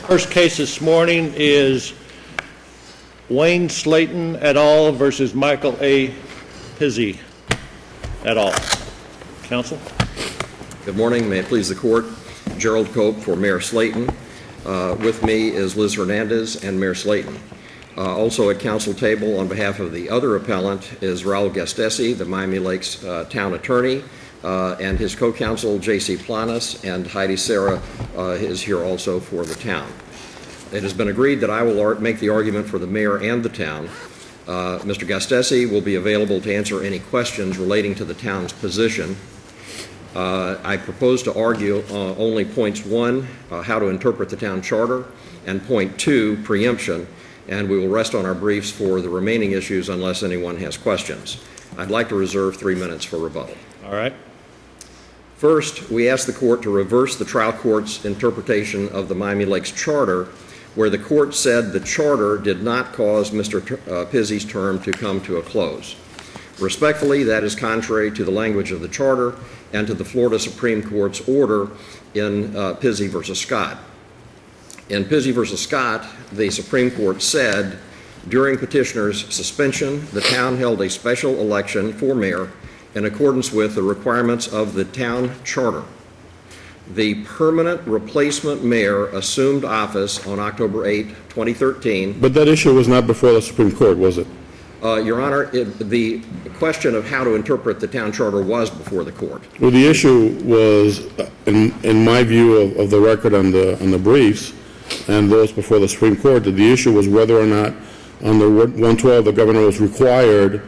First case this morning is Wayne Slayton et al. Versus Michael A. Pizzi et al. Counsel? Good morning. May it please the court. Gerald Cope for Mayor Slayton. With me is Liz Hernandez and Mayor Slayton. Also at council table on behalf of the other appellant is Raul Gastesi, the Miami Lakes town attorney, and his co-counsel J.C. Planas, and Heidi Serra is here also for the town. It has been agreed that I will make the argument for the mayor and the town. Mr. Gastesi will be available to answer any questions relating to the town's position. I propose to argue only points 1, how to interpret the town charter, and point 2, preemption, and we will rest on our briefs for the remaining issues unless anyone has questions. I'd like to reserve 3 minutes for rebuttal. All right. First, we ask the court to reverse the trial court's interpretation of the Miami Lakes Charter, where the court said the charter did not cause Mr. Pizzi's term to come to a close. Respectfully, that is contrary to the language of the charter and to the Florida Supreme Court's order in Pizzi v. Scott. In Pizzi v. Scott, the Supreme Court said, during petitioner's suspension, the town held a special election for mayor in accordance with the requirements of the town charter. The permanent replacement mayor assumed office on October 8, 2013. But that issue was not before the Supreme Court, was it? Your Honor, the question of how to interpret the town charter was before the court. Well, the issue was, in my view of the record on the briefs and those before the Supreme Court, that the issue was whether or not under 112 the governor was required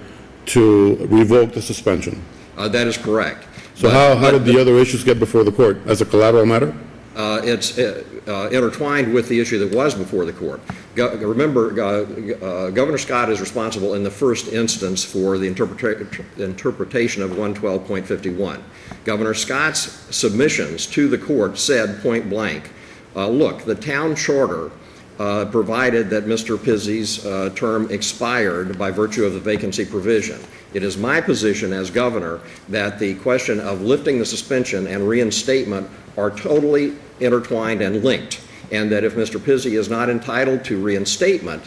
to revoke the suspension. That is correct. So how did the other issues get before the court? As a collateral matter? It's intertwined with the issue that was before the court. Remember, Governor Scott is responsible in the first instance for the interpretation of 112.51. Governor Scott's submissions to the court said point blank, look, the town charter provided that Mr. Pizzi's term expired by virtue of the vacancy provision. It is my position as governor that the question of lifting the suspension and reinstatement are totally intertwined and linked, and that if Mr. Pizzi is not entitled to reinstatement,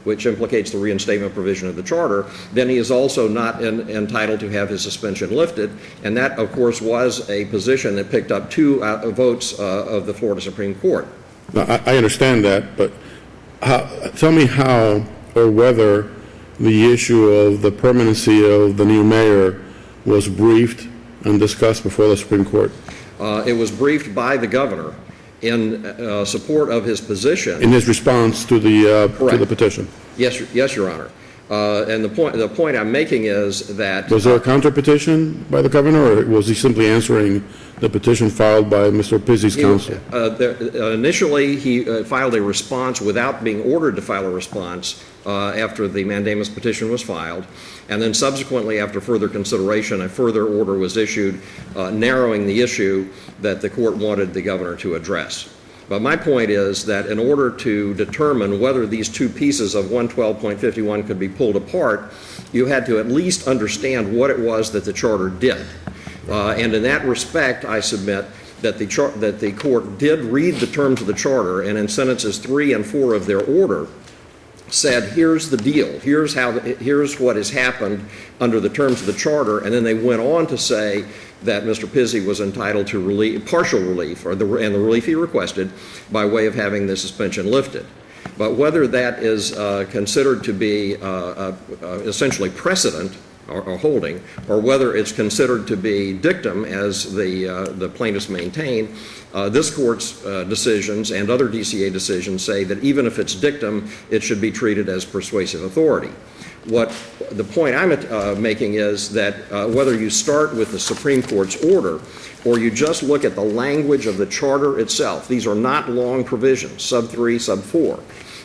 which implicates the reinstatement provision of the charter, then he is also not entitled to have his suspension lifted, and that, of course, was a position that picked up 2 votes of the Florida Supreme Court. Now, I understand that, but tell me how or whether the issue of the permanency of the new mayor was briefed and discussed before the Supreme Court. It was briefed by the governor in support of his position. In his response to the petition. Yes, Your Honor. And the point I'm making is that... Was there a counter petition by the governor, or was he simply answering the petition filed by Mr. Pizzi's counsel? Initially, he filed a response without being ordered to file a response after the mandamus petition was filed. And then subsequently, after further consideration, a further order was issued narrowing the issue that the court wanted the governor to address. But my point is that in order to determine whether these 2 pieces of 112.51 could be pulled apart, you had to at least understand what it was that the charter did. And in that respect, I submit that the court did read the terms of the charter, and in sentences 3 and 4 of their order said, here's the deal, here's what has happened under the terms of the charter, and then they went on to say that Mr. Pizzi was entitled to partial relief, and the relief he requested, by way of having the suspension lifted. But whether that is considered to be essentially precedent or holding, or whether it's considered to be dictum, as the plaintiffs maintain, this court's decisions and other DCA decisions say that even if it's dictum, it should be treated as persuasive authority. What the point I'm making is that whether you start with the Supreme Court's order or you just look at the language of the charter itself, these are not long provisions, sub 3, sub 4.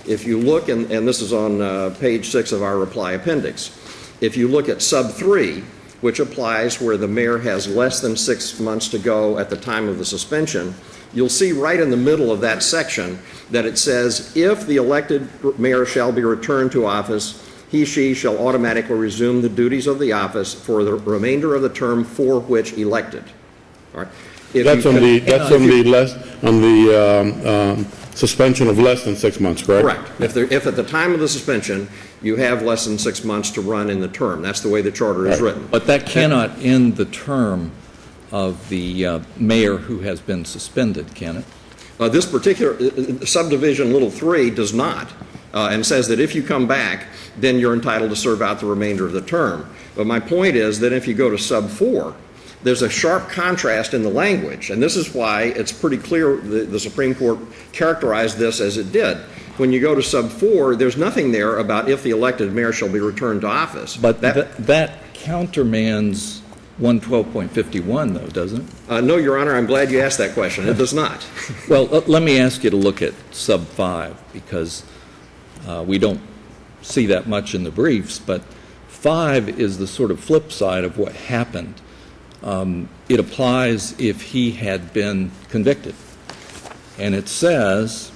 If you look, and this is on page 6 of our reply appendix, if you look at sub 3, which applies where the mayor has less than 6 months to go at the time of the suspension, you'll see right in the middle of that section that it says, if the elected mayor shall be returned to office, he/she shall automatically resume the duties of the office for the remainder of the term for which elected. All right. That's on the suspension of less than 6 months, correct? Correct. If at the time of the suspension, you have less than 6 months to run in the term. That's the way the charter is written. But that cannot end the term of the mayor who has been suspended, can it? This particular subdivision little 3 does not, and says that if you come back, then you're entitled to serve out the remainder of the term. But my point is that if you go to sub 4, there's a sharp contrast in the language, and this is why it's pretty clear the Supreme Court characterized this as it did. When you go to sub 4, there's nothing there about if the elected mayor shall be returned to office. But that countermands 112.51, though, doesn't it? No, Your Honor, I'm glad you asked that question. It does not. Well, let me ask you to look at sub 5, because we don't see that much in the briefs, but 5 is the sort of flip side of what happened. It applies if he had been convicted. And it says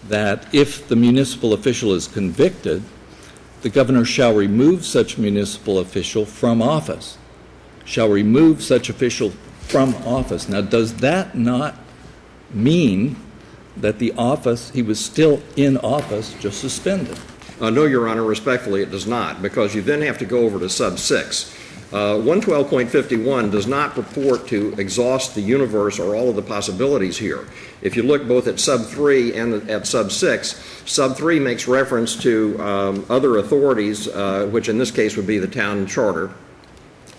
that if the municipal official is convicted, the governor shall remove such municipal official from office. Shall remove such official from office. Now, does that not mean that the office, he was still in office, just suspended? No, Your Honor, respectfully, it does not, because you then have to go over to sub 6. 112.51 does not purport to exhaust the universe or all of the possibilities here. If you look both at sub 3 and at sub 6, sub 3 makes reference to other authorities, which in this case would be the town charter,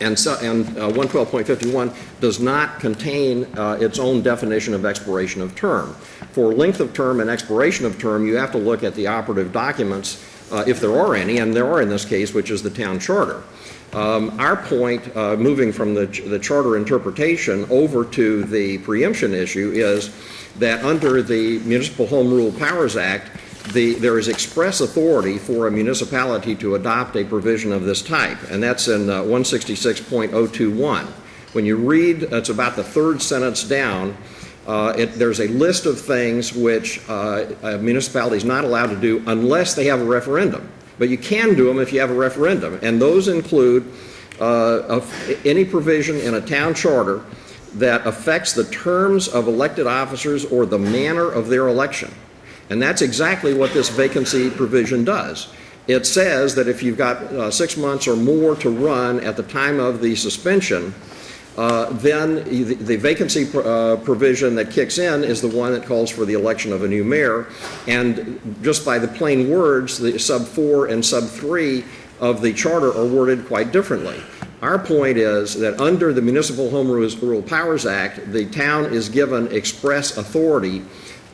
and 112.51 does not contain its own definition of expiration of term. For length of term and expiration of term, you have to look at the operative documents, if there are any, and there are in this case, which is the town charter. Our point, moving from the charter interpretation over to the preemption issue, is that under the Municipal Home Rule Powers Act, there is express authority for a municipality to adopt a provision of this type, and that's in 166.021. When you read, it's about the third sentence down, there's a list of things which a municipality is not allowed to do unless they have a referendum. But you can do them if you have a referendum, and those include any provision in a town charter that affects the terms of elected officers or the manner of their election. And that's exactly what this vacancy provision does. It says that if you've got 6 months or more to run at the time of the suspension, then the vacancy provision that kicks in is the one that calls for the election of a new mayor. And just by the plain words, the sub 4 and sub 3 of the charter are worded quite differently. Our point is that under the Municipal Home Rule Powers Act, the town is given express authority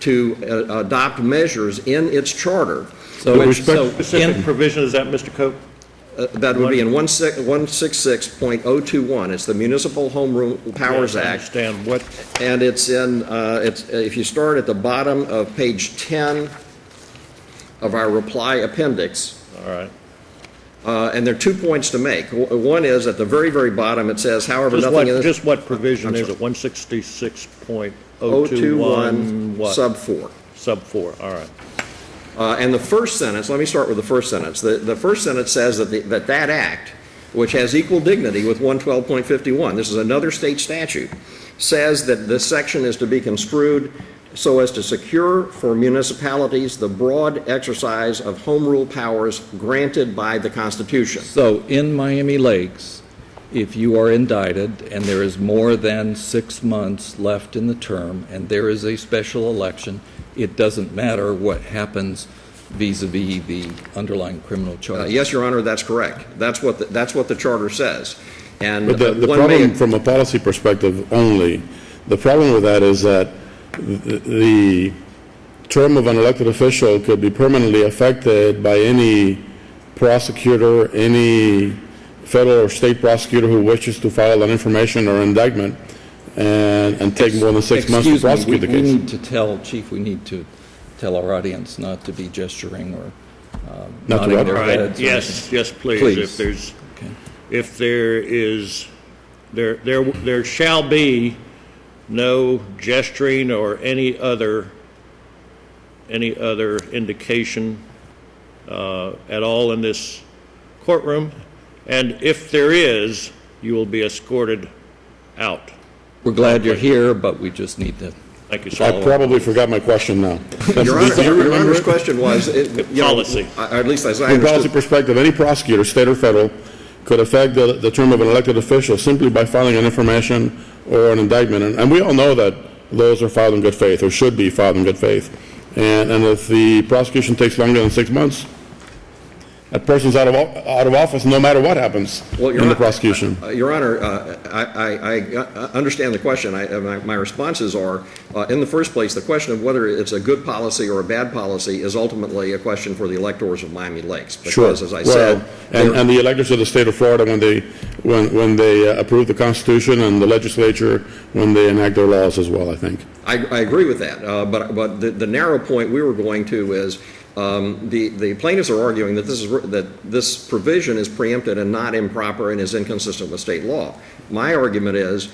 to adopt measures in its charter. Specific provision, is that, Mr. Cope? That would be in 166.021. It's the Municipal Home Rule Powers Act. I understand what. And it's in, if you start at the bottom of page 10 of our reply appendix. All right. And there are 2 points to make. One is at the very, very bottom, it says, however, nothing in this. Just what provision is it? 166.021 what? Sub 4. Sub 4, all right. And the first sentence, let me start with the first sentence. The first sentence says that that act, which has equal dignity with 112.51, this is another state statute, says that this section is to be construed so as to secure for municipalities the broad exercise of home rule powers granted by the Constitution. So in Miami Lakes, if you are indicted and there is more than 6 months left in the term and there is a special election, it doesn't matter what happens vis-a-vis the underlying criminal charge. Yes, Your Honor, that's correct. That's what the charter says. And But the problem from a policy perspective only, the problem with that is that the term of an elected official could be permanently affected by any prosecutor, any federal or state prosecutor who wishes to file an information or indictment and take more than 6 months to prosecute the case. We need to tell, Chief, we need to tell our audience not to be gesturing or nodding their heads. Yes, please. Please. If there is, there shall be no gesturing or any other indication at all in this courtroom, and if there is, you will be escorted out. We're glad you're here, but we just need to Thank you, sir. I probably forgot my question now. Your Honor, Do you Your remember Honor's it? question was, Policy. at least as I From a policy understood. perspective, any prosecutor, state or federal, could affect the term of an elected official simply by filing an information or an indictment. And we all know that those are filed in good faith, or should be filed in good faith. And if the prosecution takes longer than 6 months, that person's out of office no matter what happens in the prosecution. Your Honor, I understand the question. My responses are, in the first place, the question of whether it's a good policy or a bad policy is ultimately a question for the electors of Miami Lakes. Sure. Because, as I said, and the electors of the state of Florida, when they approve the Constitution, and the legislature when they enact their laws as well, I think. I agree with that. But the narrow point we were going to is, the plaintiffs are arguing that this provision is preempted and not improper and is inconsistent with state law. My argument is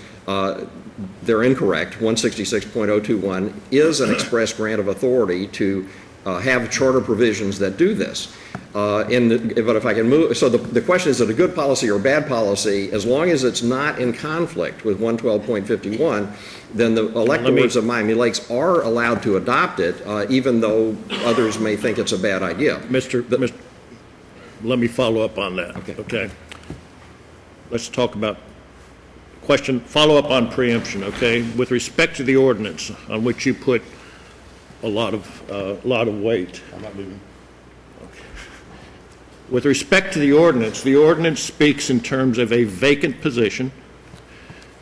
they're incorrect. 166.021 is an express grant of authority to have charter provisions that do this. But if I can move, so the question is it a good policy or a bad policy? As long as it's not in conflict with 112.51, then the electors of Miami Lakes are allowed to adopt it, even though others may think it's a bad idea. Let me follow up on that. Okay. Let's talk about follow up on preemption, okay? With respect to the ordinance on which you put a lot of weight. I'm not leaving. With respect to the ordinance speaks in terms of a vacant position.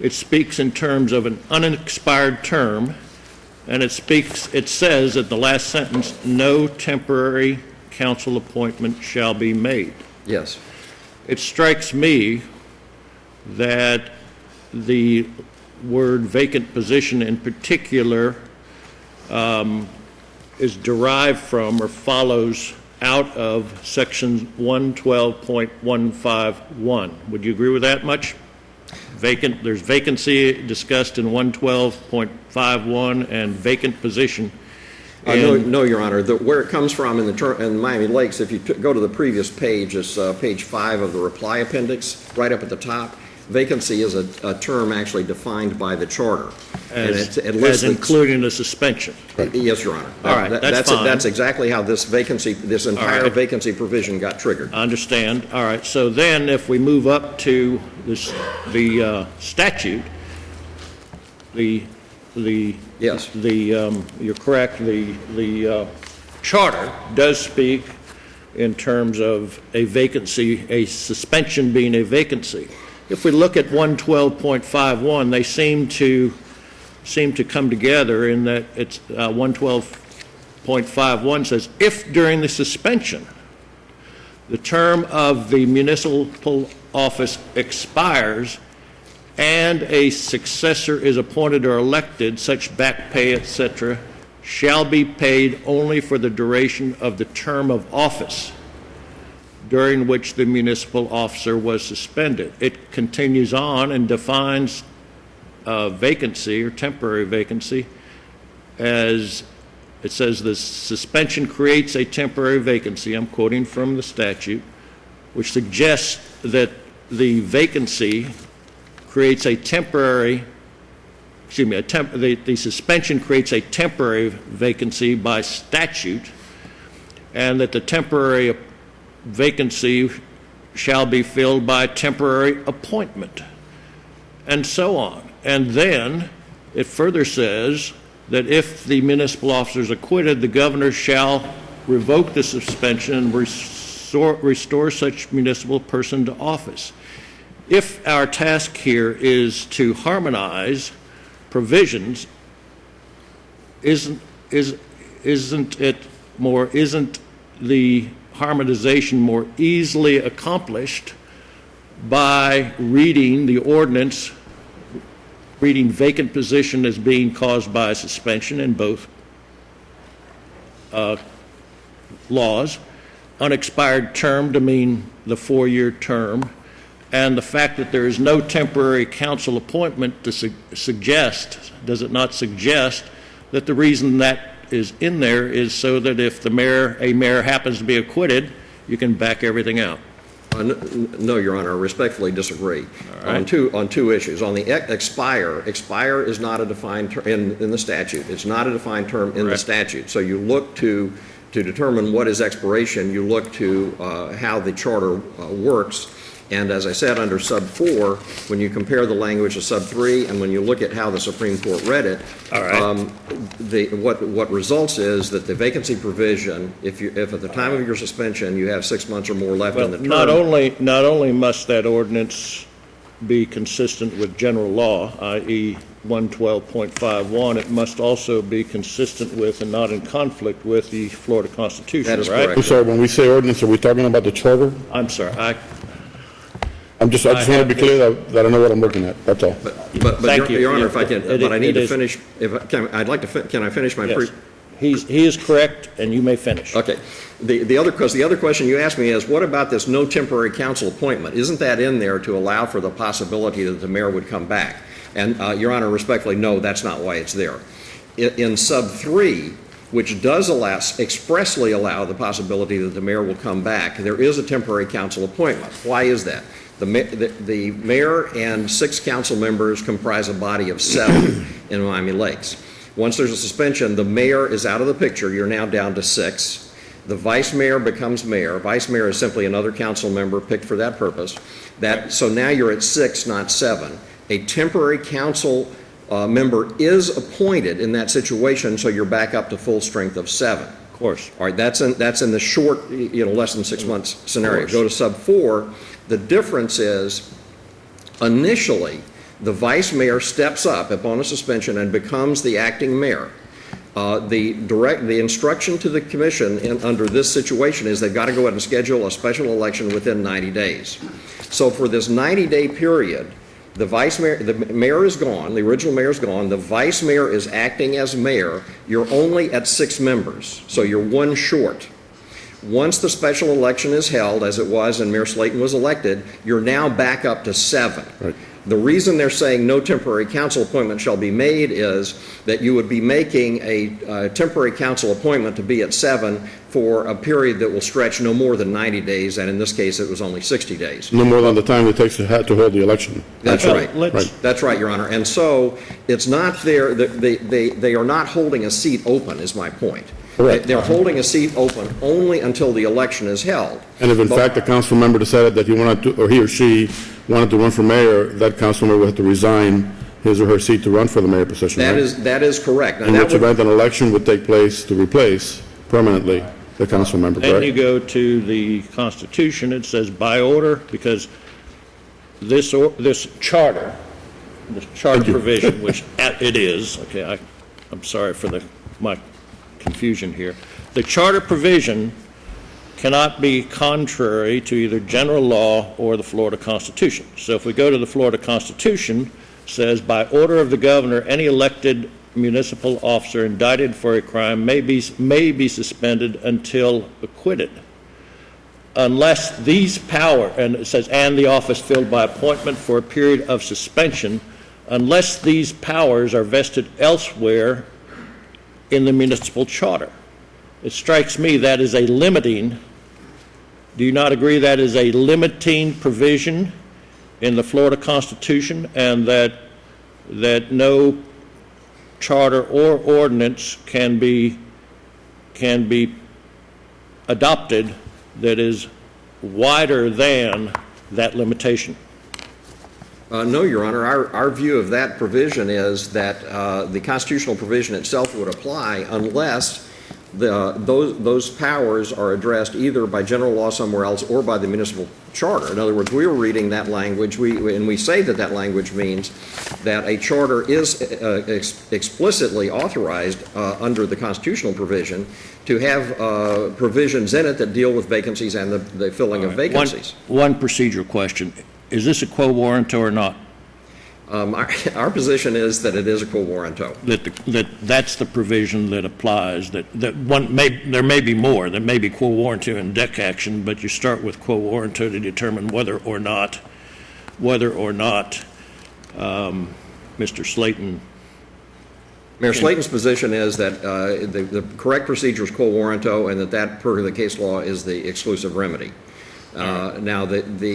It speaks in terms of an unexpired term, and it says at the last sentence, no temporary council appointment shall be made. Yes. It strikes me that the word vacant position in particular is derived from or follows out of section 112.151. Would you agree with that much? There's vacancy discussed in 112.51 and vacant position. No, Your Honor. Where it comes from in Miami Lakes, if you go to the previous page, it's page 5 of the reply appendix, right up at the top. Vacancy is a term actually defined by the charter. As including a suspension. Yes, Your Honor. All right, that's fine. That's exactly how this entire vacancy provision got triggered. I understand. All right. So then if we move up to the statute, Yes. you're correct, the charter does speak in terms of a vacancy, a suspension being a vacancy. If we look at 112.51, they seem to come together in that it's 112.51 says, if during the suspension the term of the municipal office expires and a successor is appointed or elected, such back pay, etc., shall be paid only for the duration of the term of office during which the municipal officer was suspended. It continues on and defines vacancy or temporary vacancy as it says the suspension creates a temporary vacancy. I'm quoting from the statute, which suggests that the vacancy creates a temporary, the suspension creates a temporary vacancy by statute, and that the temporary vacancy shall be filled by temporary appointment, and so on. And then it further says that if the municipal officer is acquitted, the governor shall revoke the suspension and restore such municipal person to office. If our task here is to harmonize provisions, isn't the harmonization more easily accomplished by reading the ordinance, reading vacant position as being caused by a suspension in both laws, unexpired term to mean the 4-year term, and the fact that there is no temporary council appointment to suggest, does it not suggest that the reason that is in there is so that if a mayor happens to be acquitted, you can back everything out? No, Your Honor, I respectfully disagree. right. On two issues. On the expire is not a defined term in the statute. It's not a defined term in the Correct. statute. So you look to determine what is expiration, you look to how the charter works. And as I said, under sub 4, when you compare the language of sub 3 and when you look at how the Supreme Court read it, All right. what results is that the vacancy provision, if at the time of your suspension you have 6 months or more left in the term. Not only must that ordinance be consistent with general law, i.e. 112.51, it must also be consistent with and not in conflict with the Florida Constitution, That is right? correct. I'm sorry, when we say ordinance, are we talking about the charter? I'm sorry, I just want to be clear that I know what I'm looking at, that's all. But Thank you. Your Honor, if I can, It- but I need it to is- finish, can I finish my yes. He is correct, and you may finish. Okay. The other question you asked me is, what about this no temporary council appointment? Isn't that in there to allow for the possibility that the mayor would come back? And, Your Honor, respectfully, no, that's not why it's there. In sub 3, which does expressly allow the possibility that the mayor will come back, there is a temporary council appointment. Why is that? The mayor and 6 council members comprise a body of 7 in Miami Lakes. Once there's a suspension, the mayor is out of the picture. You're now down to 6. The vice mayor becomes mayor. Vice mayor is simply another council member picked for that purpose. So now you're at 6, not 7. A temporary council member is appointed in that situation, so you're back up to full strength of 7. Of course. All right, that's in the short, less than 6 months scenario. Go to sub 4. The difference is, initially, the vice mayor steps up upon a suspension and becomes the acting mayor. The instruction to the commission under this situation is they've got to go ahead and schedule a special election within 90 days. So for this 90-day period, the mayor is gone, the original mayor is gone, the vice mayor is acting as mayor. You're only at 6 members, so you're 1 short. Once the special election is held, as it was and Mayor Slayton was elected, you're now back up to 7. Right. The reason they're saying no temporary council appointment shall be made is that you would be making a temporary council appointment to be at 7 for a period that will stretch no more than 90 days, and in this case, it was only 60 days. No more than the time it takes to hold the election. That's right. Let's- That's right, Your Honor. And so it's not there, they are not holding a seat open, is my point. Correct. They're holding a seat open only until the election is held. And if in fact the council member decided that he wanted to, or he or she wanted to run for mayor, that council member would have to resign his or her seat to run for the mayor position, right? That is correct. Now, In that which would- event an election would take place to replace permanently the council member, Then you correct? go to the Constitution, it says by order, because this charter provision, which it is, okay, I'm sorry for my confusion here. The charter provision cannot be contrary to either general law or the Florida Constitution. So if we go to the Florida Constitution, it says by order of the governor, any elected municipal officer indicted for a crime may be suspended until acquitted, unless these and it says, and the office filled by appointment for a period of suspension, unless these powers are vested elsewhere in the municipal charter. It strikes me that is a limiting, do you not agree that is a limiting provision in the Florida Constitution, and that no charter or ordinance can be adopted that is wider than that limitation? No, Your Honor. Our view of that provision is that the constitutional provision itself would apply unless those powers are addressed either by general law somewhere else or by the municipal charter. In other words, we were reading that language, and we say that language means that a charter is explicitly authorized under the constitutional provision to have provisions in it that deal with vacancies and the filling of vacancies. One procedural question. Is this a quo warranto or not? Our position is that it is a quo warranto. That's the provision that applies. There may be more. There may be quo warranto and deck action, but you start with quo warranto to determine whether or not Mr. Slayton. Mayor Slayton's position is that the correct procedure is quo warranto, and that per the case law is the exclusive remedy. Now, there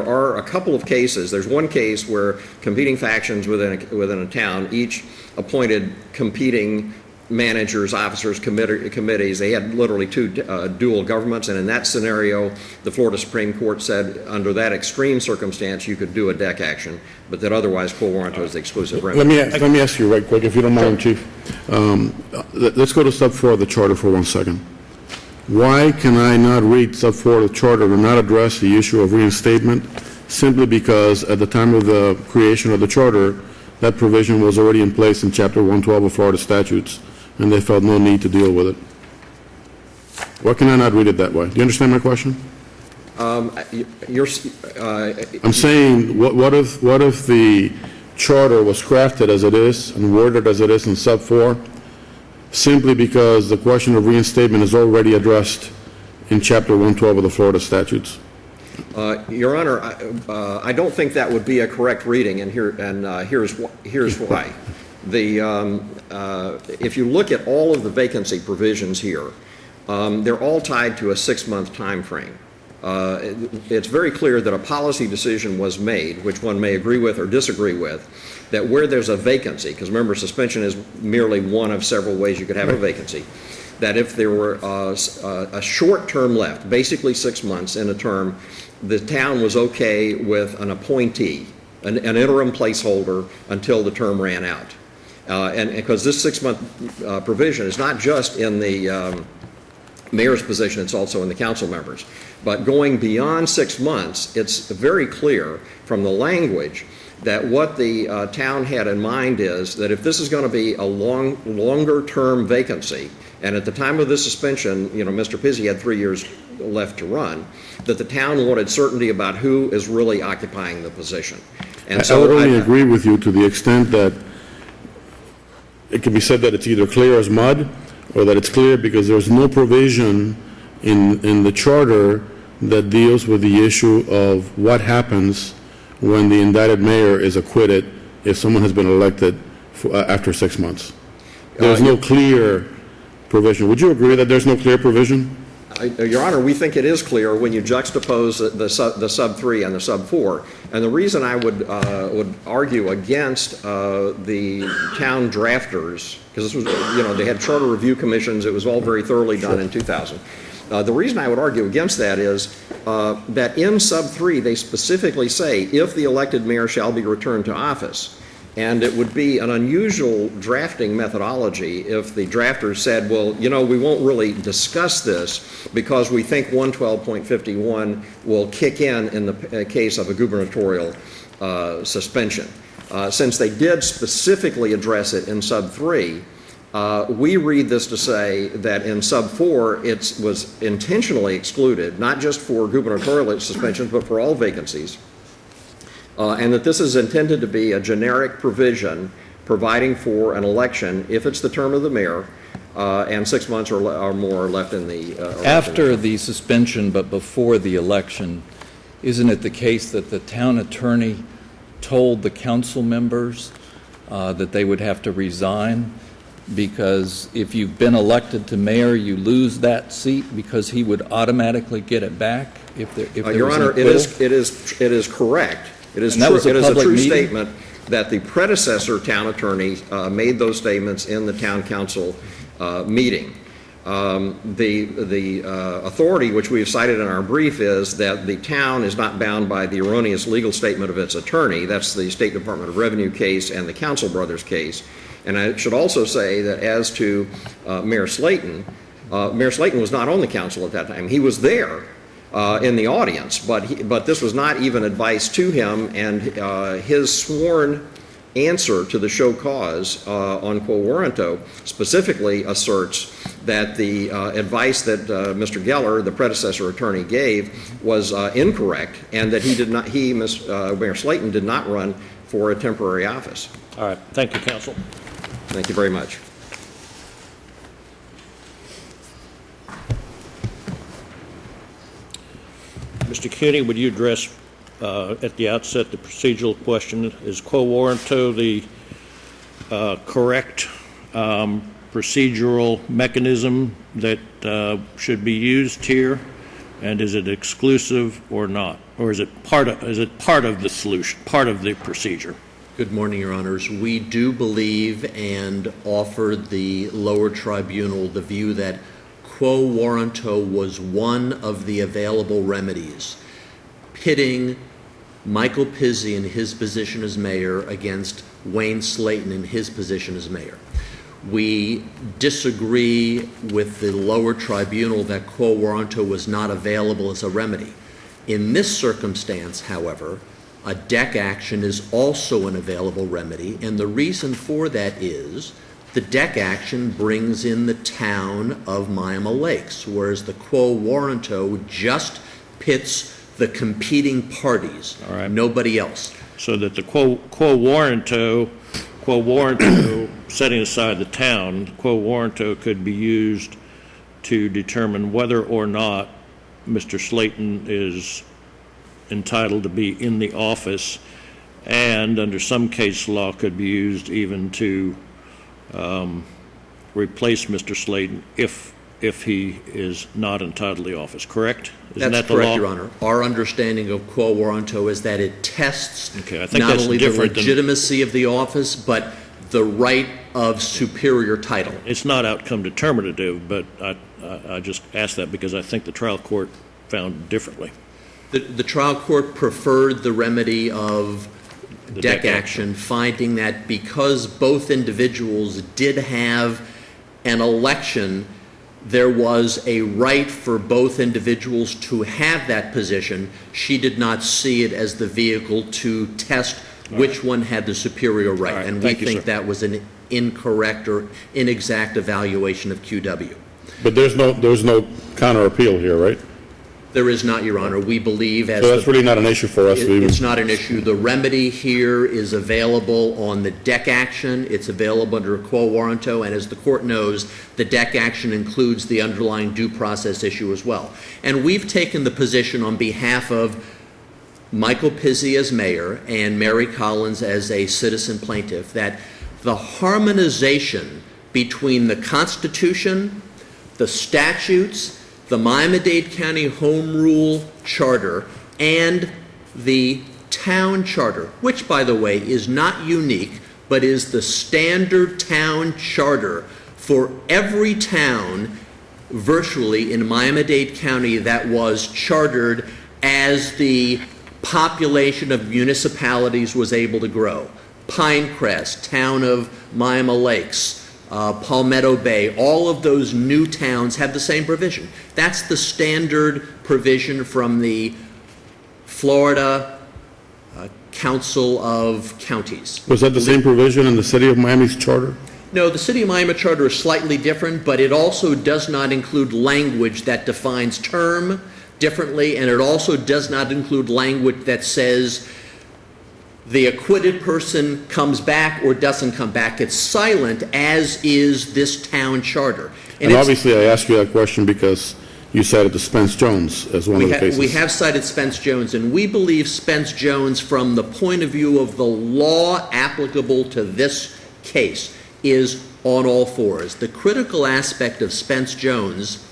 are a couple of cases. There's one case where competing factions within a town each appointed competing managers, officers, committees. They had literally two dual governments, and in that scenario, the Florida Supreme Court said under that extreme circumstance you could do a deck action, but that otherwise quo warranto is the exclusive remedy. Let me ask you right quick, if you don't mind, Chief. Let's go to sub 4 of the charter for 1 second. Why can I not read sub 4 of the charter to not address the issue of reinstatement simply because at the time of the creation of the charter, that provision was already in place in Chapter 112 of Florida statutes, and they felt no need to deal with it? Why can I not read it that way? Do you understand my question? I'm saying, what if the charter was crafted as it is and worded as it is in sub 4, simply because the question of reinstatement is already addressed in Chapter 112 of the Florida statutes? Your Honor, I don't think that would be a correct reading, and here's why. If you look at all of the vacancy provisions here, they're all tied to a 6-month time frame. It's very clear that a policy decision was made, which one may agree with or disagree with, that where there's a vacancy, because remember, suspension is merely one of several ways you could have a vacancy, that if there were a short term left, basically 6 months in a term, the town was okay with an appointee, an interim placeholder until the term ran out. And because this 6-month provision is not just in the mayor's position, it's also in the council members. But going beyond 6 months, it's very clear from the language that what the town had in mind is that if this is going to be a longer term vacancy, and at the time of this suspension, Mr. Pizzi had 3 years left to run, that the town wanted certainty about who is really occupying the position. And so I would only agree with you to the extent that it can be said that it's either clear as mud or that it's clear because there's no provision in the charter that deals with the issue of what happens when the indicted mayor is acquitted if someone has been elected after 6 months. There's no clear provision. Would you agree that there's no clear provision? Your Honor, we think it is clear when you juxtapose the sub 3 and the sub 4. And the reason I would argue against the town drafters, because this was, they had charter review commissions, it was all very thoroughly done in 2000. The reason I would argue against that is that in sub 3 they specifically say if the elected mayor shall be returned to office. And it would be an unusual drafting methodology if the drafters said, well, we won't really discuss this because we think 112.51 will kick in the case of a gubernatorial suspension. Since they did specifically address it in sub 3, we read this to say that in sub 4 it was intentionally excluded, not just for gubernatorial suspensions, but for all vacancies. And that this is intended to be a generic provision providing for an election if it's the term of the mayor and 6 months or more left in the After the suspension but before the election, isn't it the case that the town attorney told the council members that they would have to resign? Because if you've been elected to mayor, you lose that seat because he would automatically get it back if there Your was an Honor, acquittal? it is correct. It is And that true. was a It is a public true meeting? statement that the predecessor town attorney made those statements in the town council meeting. The authority which we have cited in our brief is that the town is not bound by the erroneous legal statement of its attorney. That's the State Department of Revenue case and the Council Brothers case. And I should also say that as to Mayor Slayton was not on the council at that time. He was there in the audience, but this was not even advice to him, and his sworn answer to the show cause on quo warranto specifically asserts that the advice that Mr. Geller, the predecessor attorney, gave was incorrect, and that Mayor Slayton did not run for a temporary office. All right. Thank you, counsel. Thank you very much. Mr. Cuny, would you address at the outset the procedural question? Is quo warranto the correct procedural mechanism that should be used here? And is it exclusive or not? Or is it part of the solution, part of the procedure? Good morning, Your Honors. We do believe and offered the lower tribunal the view that quo warranto was one of the available remedies, pitting Michael Pizzi in his position as mayor against Wayne Slayton in his position as mayor. We disagree with the lower tribunal that quo warranto was not available as a remedy. In this circumstance, however, a deck action is also an available remedy, and the reason for that is the deck action brings in the town of Miami Lakes, whereas the quo warranto just pits the competing parties, All right. nobody else. So that the quo warranto, setting aside the town, quo warranto could be used to determine whether or not Mr. Slayton is entitled to be in the office, and under some case law could be used even to replace Mr. Slayton if he is not entitled to the office, correct? Isn't That's that the correct, law? Your Honor. Our understanding of quo warranto is that it tests Okay, I think not that's only the different than- legitimacy of the office, but the right of superior title. It's not outcome determinative, but I just asked that because I think the trial court found differently. The trial court preferred the remedy of The deck deck action, finding that because both individuals did have an election, there was a right for both individuals to have that position. She did not see it as the vehicle to test which one had the superior right. All right. And we Thank you, think sir. that was an incorrect or inexact evaluation of QW. But there's no counter appeal here, right? There is not, Your Honor. We believe as So that's really not an issue for us to even... It's not an issue. The remedy here is available on the deck action. It's available under quo warranto, and as the court knows, the deck action includes the underlying due process issue as well. And we've taken the position on behalf of Michael Pizzi as mayor and Mary Collins as a citizen plaintiff that the harmonization between the Constitution, the statutes, the Miami-Dade County Home Rule Charter, and the town charter, which, by the way, is not unique, but is the standard town charter for every town virtually in Miami-Dade County that was chartered as the population of municipalities was able to grow. Pinecrest, town of Miami Lakes, Palmetto Bay, all of those new towns have the same provision. That's the standard provision from the Florida Council of Counties. Was that the same provision in the City of Miami's charter? No, the City of Miami charter is slightly different, but it also does not include language that defines term differently, and it also does not include language that says the acquitted person comes back or doesn't come back. It's silent, as is this town charter. And obviously, I asked you that question because you cited the Spence Jones as one of the cases. We have cited Spence Jones, and we believe Spence Jones, from the point of view of the law applicable to this case, is on all fours. The critical aspect of Spence Jones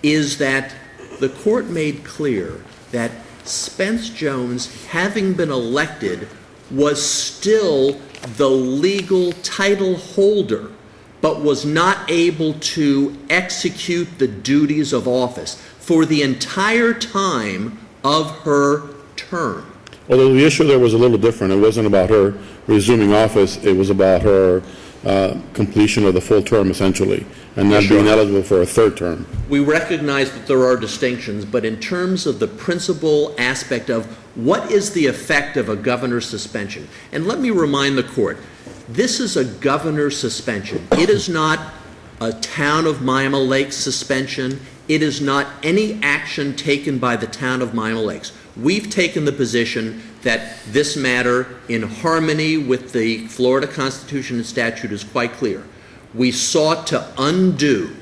is that the court made clear that Spence Jones, having been elected, was still the legal title holder, but was not able to execute the duties of office for the entire time of her term. Although the issue there was a little different. It wasn't about her resuming office. It was about her completion of the full term, essentially, and not being eligible for a third term. We recognize that there are distinctions, but in terms of the principal aspect of what is the effect of a governor's suspension, and let me remind the court, this is a governor's suspension. It is not a town of Miami Lakes suspension. It is not any action taken by the town of Miami Lakes. We've taken the position that this matter, in harmony with the Florida Constitution and statute, is quite clear. We sought to undo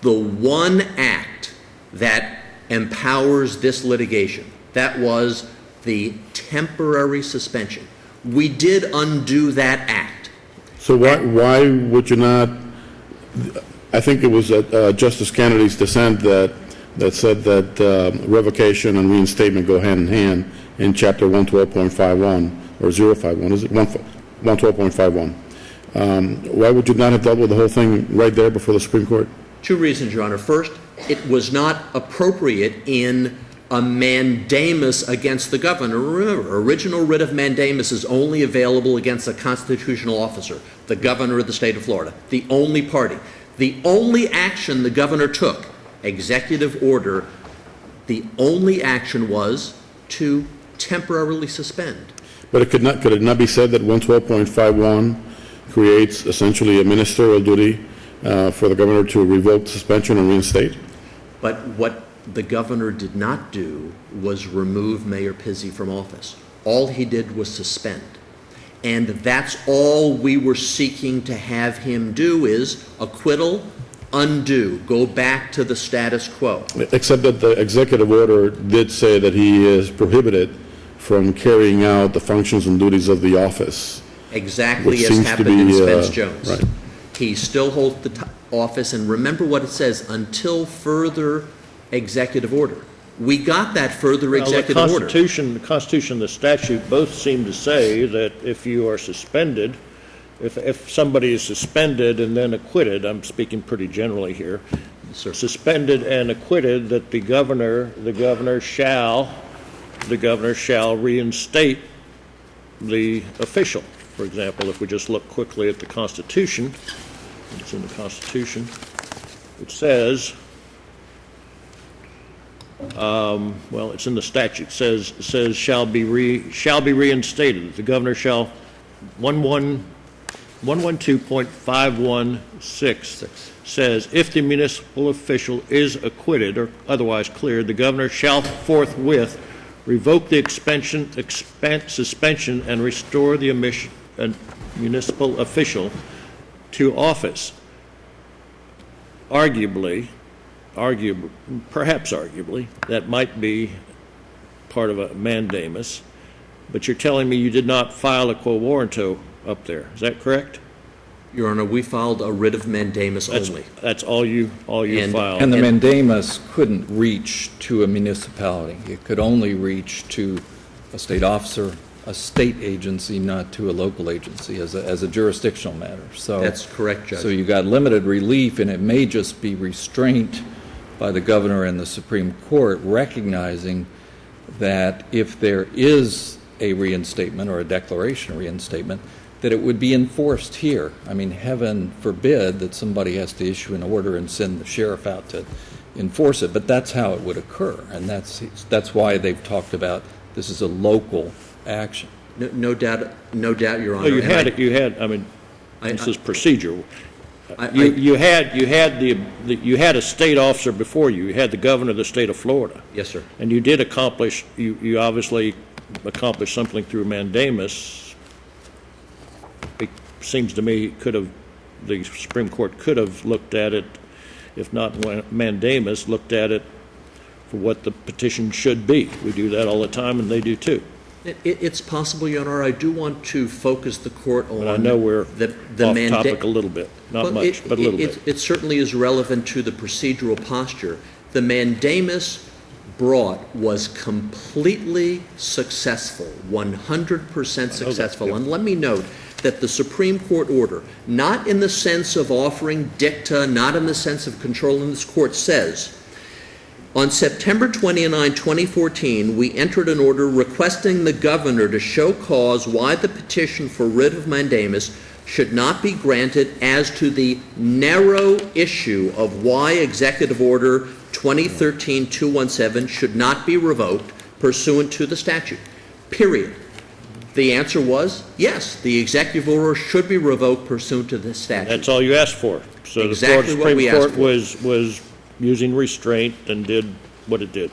the one act that empowers this litigation. That was the temporary suspension. We did undo that act. So why would you not? I think it was Justice Kennedy's dissent that that said that revocation and reinstatement go hand in hand in Chapter 112.51, or 051, is it? 112.51. Why would you not have dealt with the whole thing right there before the Supreme Court? Two reasons, Your Honor. First, it was not appropriate in a mandamus against the governor. Remember, original writ of mandamus is only available against a constitutional officer, the governor of the state of Florida, the only party. The only action the governor took, executive order, the only action was to temporarily suspend. But could it not be said that 112.51 creates essentially a ministerial duty for the governor to revoke suspension and reinstate? But what the governor did not do was remove Mayor Pizzi from office. All he did was suspend. And that's all we were seeking to have him do is acquittal, undo, go back to the status quo. Except that the executive order did say that he is prohibited from carrying out the functions and duties of the office. Exactly Which as seems to happened in be, Spence Jones. right. He still holds the office, and remember what it says, until further executive order. We got that further executive order. The Constitution and the statute both seem to say that if you are suspended, if somebody is suspended and then acquitted, I'm speaking pretty generally here, suspended and acquitted, that the governor shall reinstate the official. For example, if we just look quickly at the Constitution, it's in the Constitution, it says, well, it's in the statute, says shall be reinstated. The governor shall, 112.516 says, if the municipal official is acquitted or otherwise cleared, the governor shall forthwith revoke the suspension and restore the municipal official to office. Perhaps arguably, that might be part of a mandamus, but you're telling me you did not file a quo warranto up there. Is that correct? Your Honor, we filed a writ of mandamus only. That's all you filed. And the mandamus couldn't reach to a municipality. It could only reach to a state officer, a state agency, not to a local agency as a jurisdictional matter. So That's correct, Judge. So you got limited relief, and it may just be restraint by the governor and the Supreme Court recognizing that if there is a reinstatement or a declaration of reinstatement, that it would be enforced here. I mean, heaven forbid that somebody has to issue an order and send the sheriff out to enforce it, but that's how it would occur, and that's why they've talked about this is a local action. No doubt, Your Honor. No, you had. I mean, this is procedural. You had a state officer before you. You had the governor of the state of Florida. Yes, sir. And you did accomplish. You obviously accomplished something through mandamus. It seems to me the Supreme Court could have looked at it, if not mandamus, looked at it for what the petition should be. We do that all the time, and they do too. It's possible, Your Honor. I do want to focus the court on. But I know we're the off topic a little bit, not much, but a little bit. It certainly is relevant to the procedural posture. The mandamus brought was completely successful, 100% successful. Yep. And let me note that the Supreme Court order, not in the sense of offering dicta, not in the sense of controlling this court, says, on September 29, 2014, we entered an order requesting the governor to show cause why the petition for writ of mandamus should not be granted as to the narrow issue of why Executive Order 2013-217 should not be revoked pursuant to the statute, period. The answer was, yes, the executive order should be revoked pursuant to this statute. That's all you asked for. So Exactly the what we Supreme asked Court for. was using restraint and did what it did.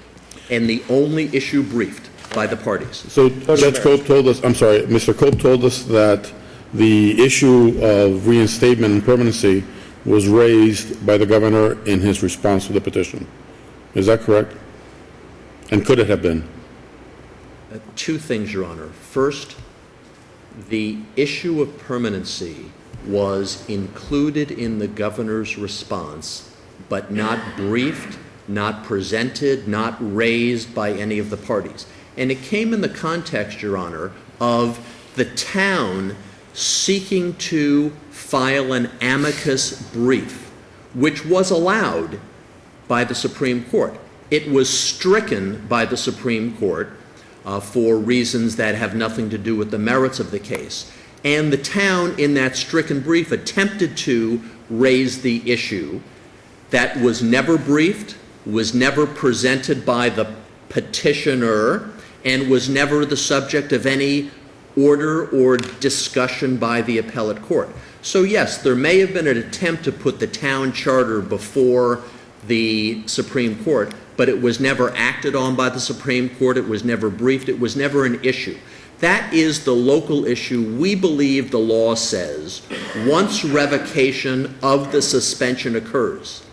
And the only issue briefed by the parties. So Judge Cope told us, I'm sorry, Mr. Cope told us that the issue of reinstatement and permanency was raised by the governor in his response to the petition. Is that correct? And could it have been? Two things, Your Honor. First, the issue of permanency was included in the governor's response, but not briefed not presented, not raised by any of the parties. And it came in the context, Your Honor, of the town seeking to file an amicus brief, which was allowed by the Supreme Court. It was stricken by the Supreme Court for reasons that have nothing to do with the merits of the case. And the town, in that stricken brief, attempted to raise the issue that was never briefed, was never presented by the petitioner, and was never the subject of any order or discussion by the appellate court. So yes, there may have been an attempt to put the town charter before the Supreme Court, but it was never acted on by the Supreme Court, it was never briefed, it was never an issue. That is the local issue. We believe the law says once revocation of the suspension occurs,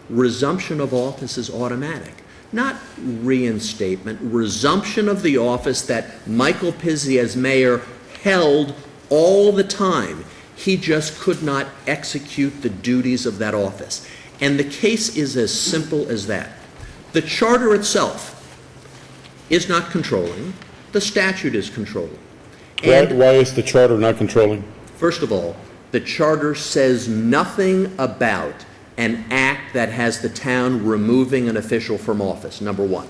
resumption of office is automatic. Not reinstatement, resumption of the office that Michael Pizzi as mayor held all the time. He just could not execute the duties of that office. And the case is as simple as that. The charter itself is not controlling. The statute is controlling. And Why is the charter not controlling? first of all, the charter says nothing about an act that has the town removing an official from office, number one.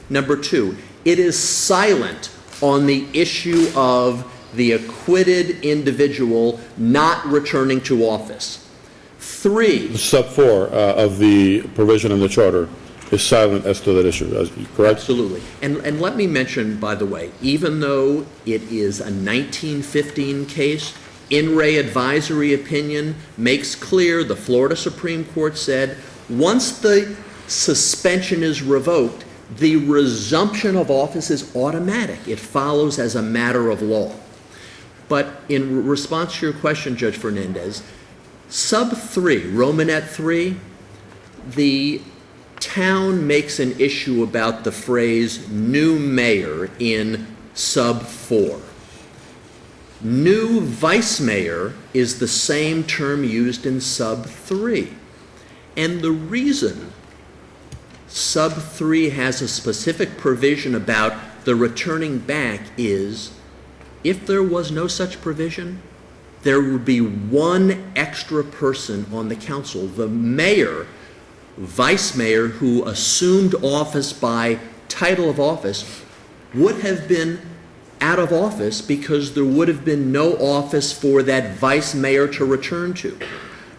Number two, it is silent on the issue of the acquitted individual not returning to office. Three, Sub 4 of the provision in the charter is silent as to that issue, correct? absolutely. And let me mention, by the way, even though it is a 1915 case, In re advisory opinion makes clear, the Florida Supreme Court said, once the suspension is revoked, the resumption of office is automatic. It follows as a matter of law. But in response to your question, Judge Fernandez, sub 3, Romanet 3, the town makes an issue about the phrase new mayor in sub 4. New vice mayor is the same term used in sub 3. And the reason sub 3 has a specific provision about the returning back is if there was no such provision, there would be one extra person on the council. The mayor, vice mayor, who assumed office by title of office, would have been out of office because there would have been no office for that vice mayor to return to.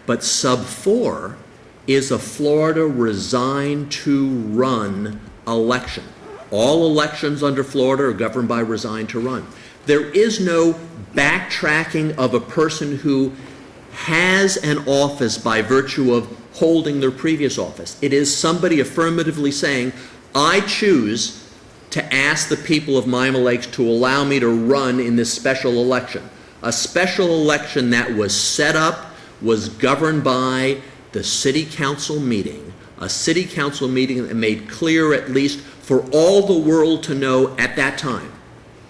But sub 4 is a Florida resign to run election. All elections under Florida are governed by resign to run. There is no backtracking of a person who has an office by virtue of holding their previous office. It is somebody affirmatively saying, I choose to ask the people of Miami Lakes to allow me to run in this special election. A special election that was set up, was governed by the city council meeting, a city council meeting that made clear, at least for all the world to know at that time,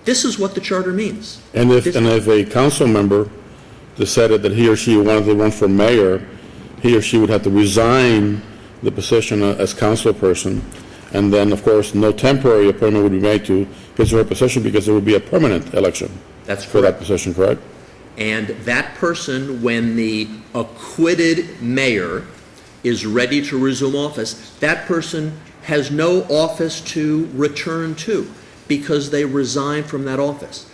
this is what the charter means. And if a council member decided that he or she wanted to run for mayor, he or she would have to resign the position as council person, and then, of course, no temporary appointment would be made to his or her position because there would be a permanent election That's for that correct. position, correct? And that person, when the acquitted mayor is ready to resume office, that person has no office to return to because they resigned from that office.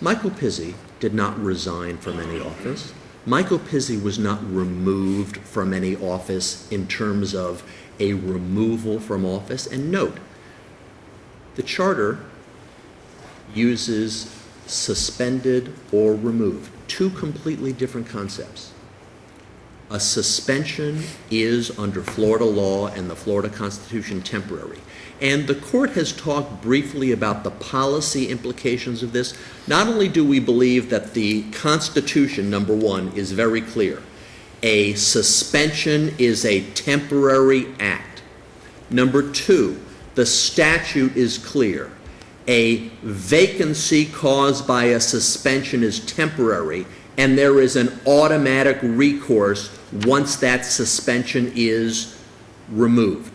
Michael Pizzi did not resign from any office. Michael Pizzi was not removed from any office in terms of a removal from office. And note, the charter uses suspended or removed, two completely different concepts. A suspension is, under Florida law and the Florida Constitution, temporary. And the court has talked briefly about the policy implications of this. Not only do we believe that the Constitution, number one, is very clear. A suspension is a temporary act. Number two, the statute is clear. A vacancy caused by a suspension is temporary, and there is an automatic recourse once that suspension is removed.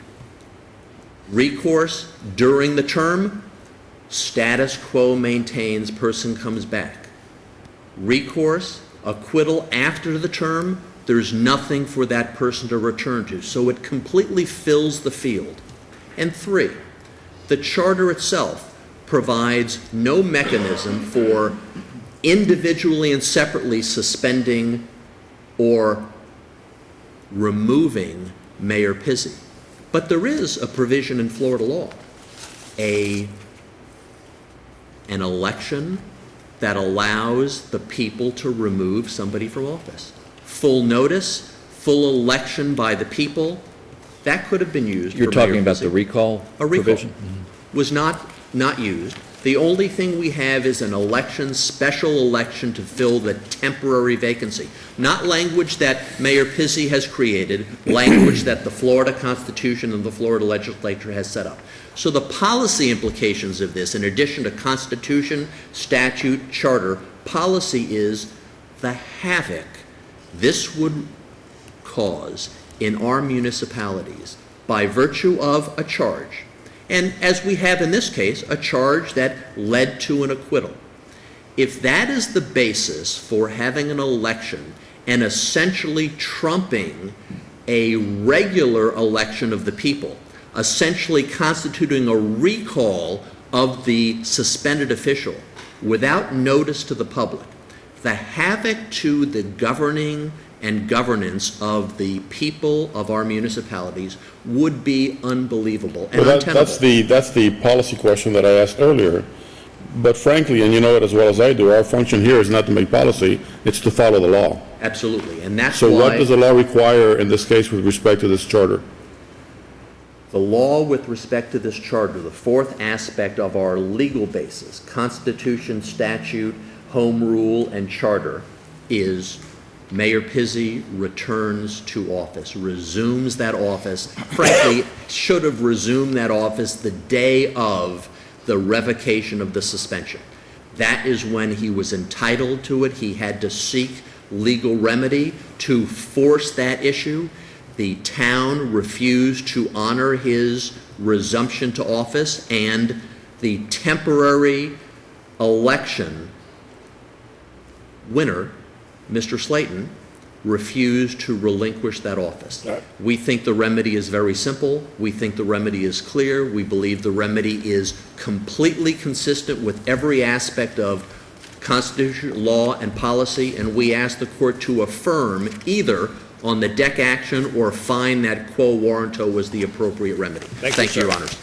Recourse during the term, status quo maintains, person comes back. Recourse, acquittal after the term, there's nothing for that person to return to. So it completely fills the field. And 3, the charter itself provides no mechanism for individually and separately suspending or removing Mayor Pizzi. But there is a provision in Florida law, an election that allows the people to remove somebody from office. Full notice, full election by the people, that could have been used You're for Mayor talking about Pizzi. the recall A recall provision? was not used. The only thing we have is an election, special election to fill the temporary vacancy. Not language that Mayor Pizzi has created, language that the Florida Constitution and the Florida legislature has set up. So the policy implications of this, in addition to Constitution, statute, charter, policy is the havoc this would cause in our municipalities by virtue of a charge. And as we have in this case, a charge that led to an acquittal. If that is the basis for having an election and essentially trumping a regular election of the people, essentially constituting a recall of the suspended official without notice to the public, the havoc to the governing and governance of the people of our municipalities would be unbelievable and untenable. That's the policy question that I asked earlier. But frankly, and you know it as well as I do, our function here is not to make policy, it's to follow the law. Absolutely, and that's So why what does the law require in this case with respect to this charter? the law with respect to this charter, the fourth aspect of our legal basis, Constitution, statute, home rule, and charter, is Mayor Pizzi returns to office, resumes that office. Frankly, should have resumed that office the day of the revocation of the suspension. That is when he was entitled to it. He had to seek legal remedy to force that issue. The town refused to honor his resumption to office, and the temporary election winner, Mr. Slayton, refused to relinquish that office. We think the remedy is very simple. We think the remedy is clear. We believe the remedy is completely consistent with every aspect of Constitution, law, and policy, and we ask the court to affirm either on the deck action or find that quo warranto was the appropriate remedy. Thank you, Your sir. Honors.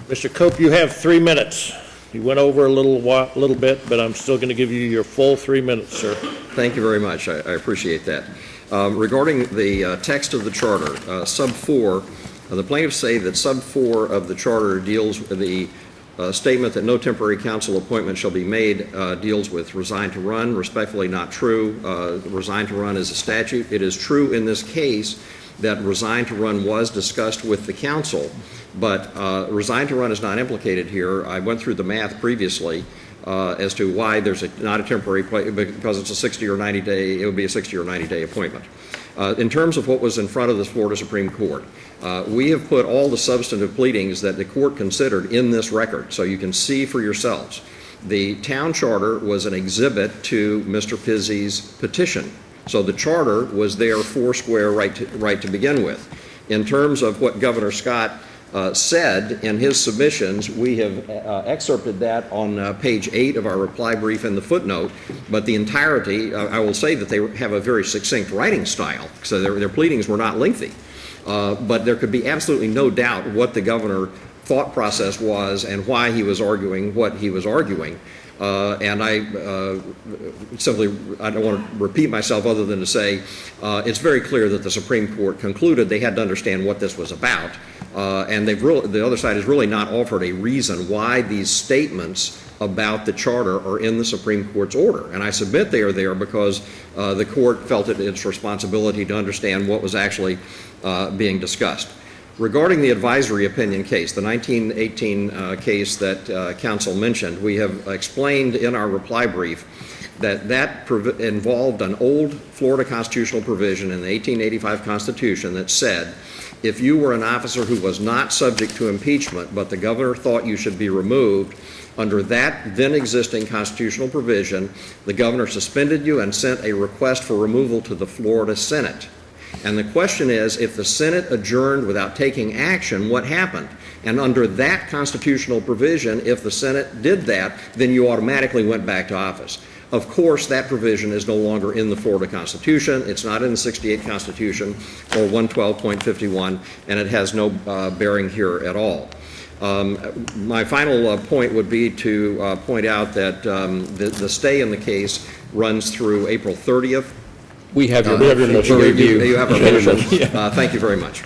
Mr. Cope, you have 3 minutes. You went over a little bit, but I'm still going to give you your full 3 minutes, sir. Thank you very much. I appreciate that. Regarding the text of the charter, sub 4, the plaintiffs say that sub 4 of the charter deals with the statement that no temporary council appointment shall be made deals with resign to run. Respectfully, not true. Resign to run is a statute. It is true in this case that resign to run was discussed with the council, but resign to run is not implicated here. I went through the math previously as to why there's not a temporary, because it's a 60 or 90 day, it would be a 60 or 90 day appointment. In terms of what was in front of the Florida Supreme Court, we have put all the substantive pleadings that the court considered in this record, so you can see for yourselves. The town charter was an exhibit to Mr. Pizzi's petition. So the charter was there foursquare right to begin with. In terms of what Governor Scott said in his submissions, we have excerpted that on page 8 of our reply brief in the footnote, but the entirety, I will say that they have a very succinct writing style, so their pleadings were not lengthy. But there could be absolutely no doubt what the governor thought process was and why he was arguing what he was arguing. And I don't want to repeat myself other than to say it's very clear that the Supreme Court concluded they had to understand what this was about. And the other side has really not offered a reason why these statements about the charter are in the Supreme Court's order. And I submit they are there because the court felt it its responsibility to understand what was actually being discussed. Regarding the advisory opinion case, the 1918 case that counsel mentioned, we have explained in our reply brief involved an old Florida constitutional provision in the 1885 Constitution that said, if you were an officer who was not subject to impeachment, but the governor thought you should be removed, under that then existing constitutional provision, the governor suspended you and sent a request for removal to the Florida Senate. And the question is, if the Senate adjourned without taking action, what happened? And under that constitutional provision, if the Senate did that, then you automatically went back to office. Of course, that provision is no longer in the Florida Constitution. It's not in the 68 Constitution or 112.51, and it has no bearing here at all. My final point would be to point out that the stay in the case runs through April 30th. We have your motion. You have our motion. Yeah. Thank you very much.